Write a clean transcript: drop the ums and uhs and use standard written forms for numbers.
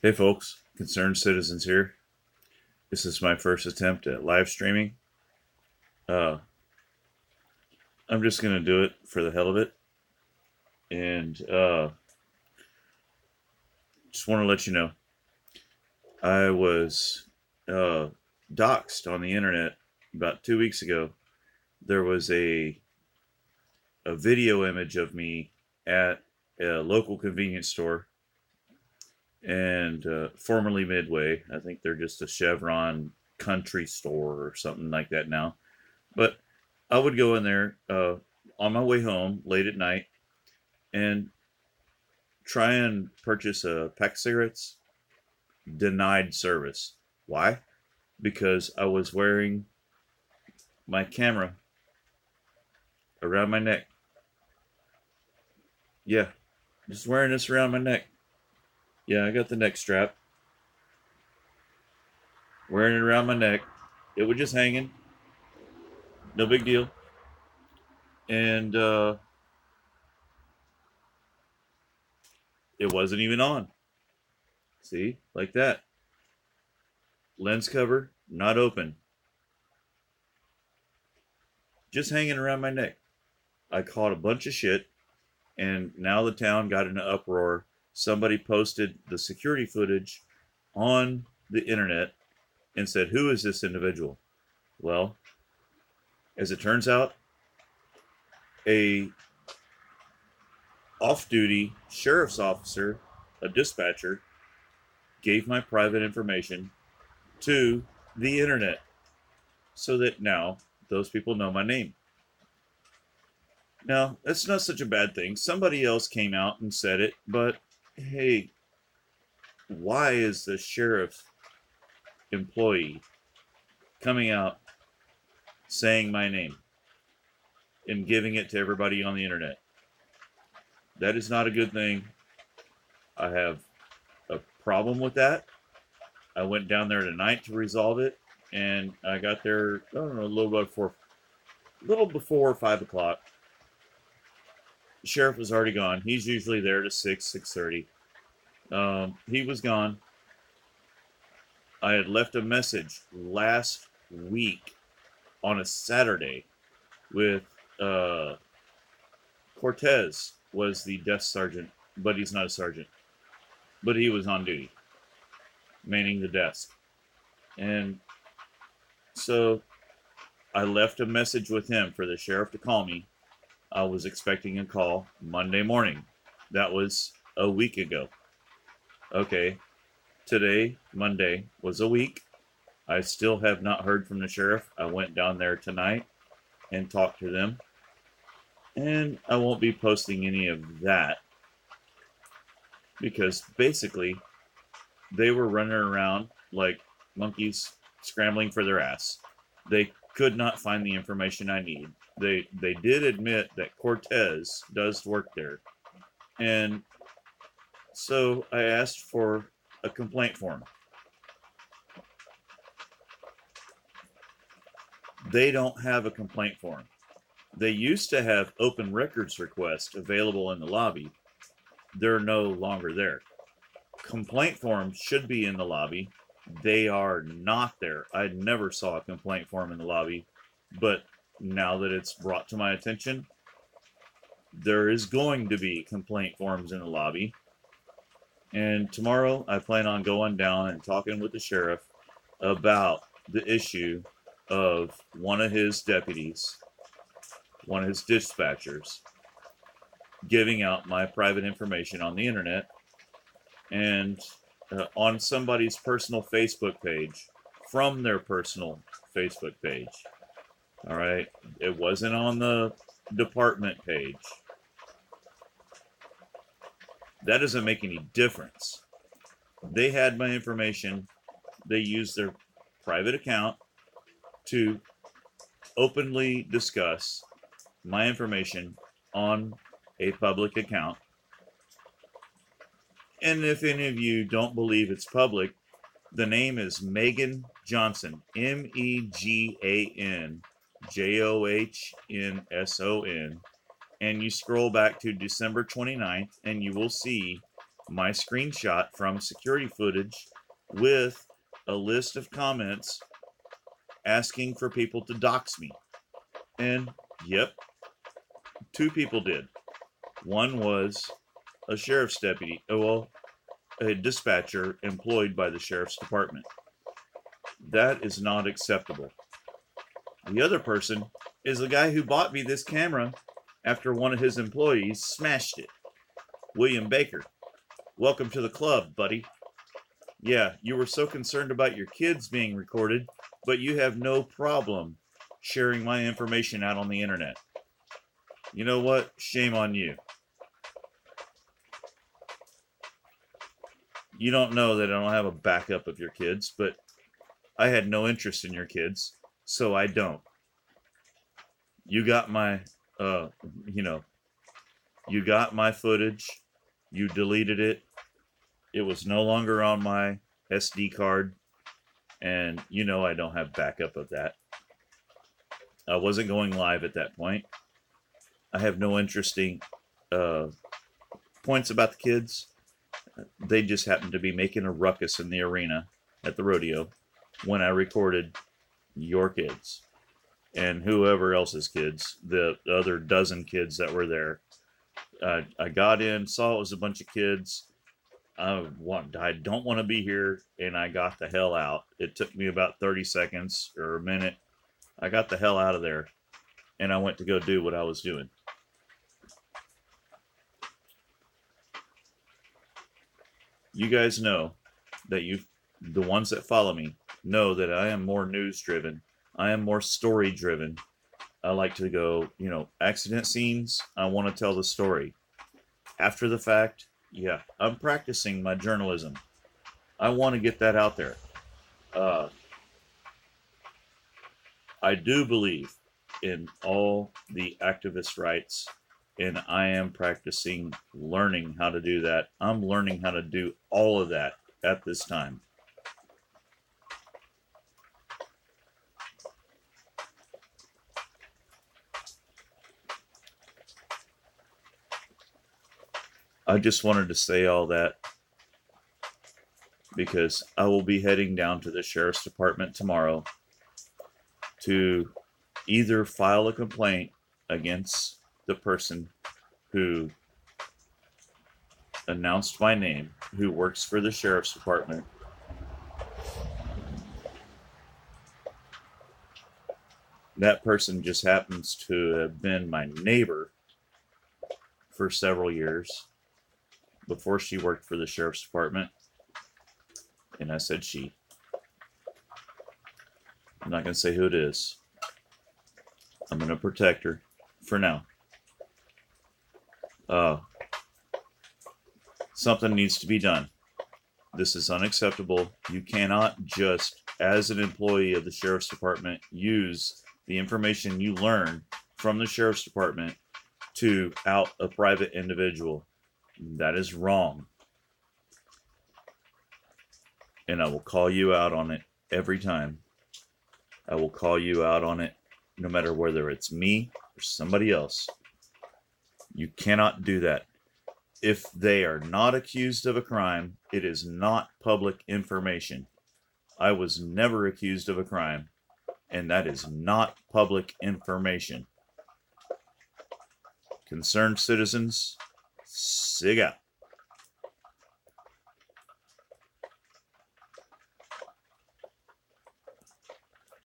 Hey folks, concerned citizens here. This is my first attempt at live streaming. Uh, I'm just going to do it for the hell of it. And just want to let you know I was doxxed on the internet about 2 weeks ago. There was a video image of me at a local convenience store and formerly Midway. I think they're just a Chevron country store or something like that now. But I would go in there on my way home late at night and try and purchase a pack of cigarettes. Denied service. Why? Because I was wearing my camera around my neck. Yeah, just wearing this around my neck. Yeah, I got the neck strap. Wearing it around my neck. It was just hanging. No big deal. And it wasn't even on. See? Like that. Lens cover, not open. Just hanging around my neck. I caught a bunch of shit, and now the town got in an uproar. Somebody posted the security footage on the internet and said, "Who is this individual?" Well, as it turns out, a off-duty sheriff's officer, a dispatcher, gave my private information to the internet so that now those people know my name. Now, that's not such a bad thing. Somebody else came out and said it, but hey, why is the sheriff employee coming out saying my name and giving it to everybody on the internet? That is not a good thing. I have a problem with that. I went down there tonight to resolve it, and I got there, I don't know, a little before 5 o'clock. The sheriff was already gone. He's usually there to 6:30. He was gone. I had left a message last week on a Saturday with Cortez was the desk sergeant, but he's not a sergeant. But he was on duty, manning the desk. And so I left a message with him for the sheriff to call me. I was expecting a call Monday morning. That was a week ago. Okay, today, Monday, was a week. I still have not heard from the sheriff. I went down there tonight and talked to them. And I won't be posting any of that because basically they were running around like monkeys scrambling for their ass. They could not find the information I need. They did admit that Cortez does work there. And so I asked for a complaint form. They don't have a complaint form. They used to have open records requests available in the lobby. They're no longer there. Complaint forms should be in the lobby. They are not there. I never saw a complaint form in the lobby, but now that it's brought to my attention, there is going to be complaint forms in the lobby. And tomorrow I plan on going down and talking with the sheriff about the issue of one of his deputies, one of his dispatchers, giving out my private information on the internet and on somebody's personal Facebook page, from their personal Facebook page. All right, it wasn't on the department page. That doesn't make any difference. They had my information. They used their private account to openly discuss my information on a public account. And if any of you don't believe it's public, the name is Megan Johnson, MEGAN JOHNSON. And you scroll back to December 29th, and you will see my screenshot from security footage with a list of comments asking for people to dox me. And yep, 2 people did. One was a sheriff's deputy, a dispatcher employed by the sheriff's department. That is not acceptable. The other person is the guy who bought me this camera after one of his employees smashed it. William Baker. Welcome to the club, buddy. Yeah, you were so concerned about your kids being recorded, but you have no problem sharing my information out on the internet. You know what? Shame on you. You don't know that I don't have a backup of your kids, but I had no interest in your kids, so I don't. You got my, you got my footage. You deleted it. It was no longer on my SD card, and you know I don't have backup of that. I wasn't going live at that point. I have no interesting points about the kids. They just happened to be making a ruckus in the arena at the rodeo when I recorded your kids and whoever else's kids, the other dozen kids that were there. I got in, saw it was a bunch of kids. I don't want to be here, and I got the hell out. It took me about 30 seconds or a minute. I got the hell out of there, and I went to go do what I was doing. You guys know that the ones that follow me, know that I am more news driven. I am more story driven. I like to go, accident scenes. I want to tell the story. After the fact, yeah, I'm practicing my journalism. I want to get that out there. I do believe in all the activist rights, and I am practicing learning how to do that. I'm learning how to do all of that at this time. I just wanted to say all that because I will be heading down to the sheriff's department tomorrow to either file a complaint against the person who announced my name, who works for the sheriff's department. That person just happens to have been my neighbor for several years before she worked for the sheriff's department. And I said she. I'm not going to say who it is. I'm going to protect her for now. Something needs to be done. This is unacceptable. You cannot just, as an employee of the sheriff's department, use the information you learn from the sheriff's department to out a private individual. That is wrong. And I will call you out on it every time. I will call you out on it no matter whether it's me or somebody else. You cannot do that. If they are not accused of a crime, it is not public information. I was never accused of a crime, and that is not public information. Concerned citizens, sig out.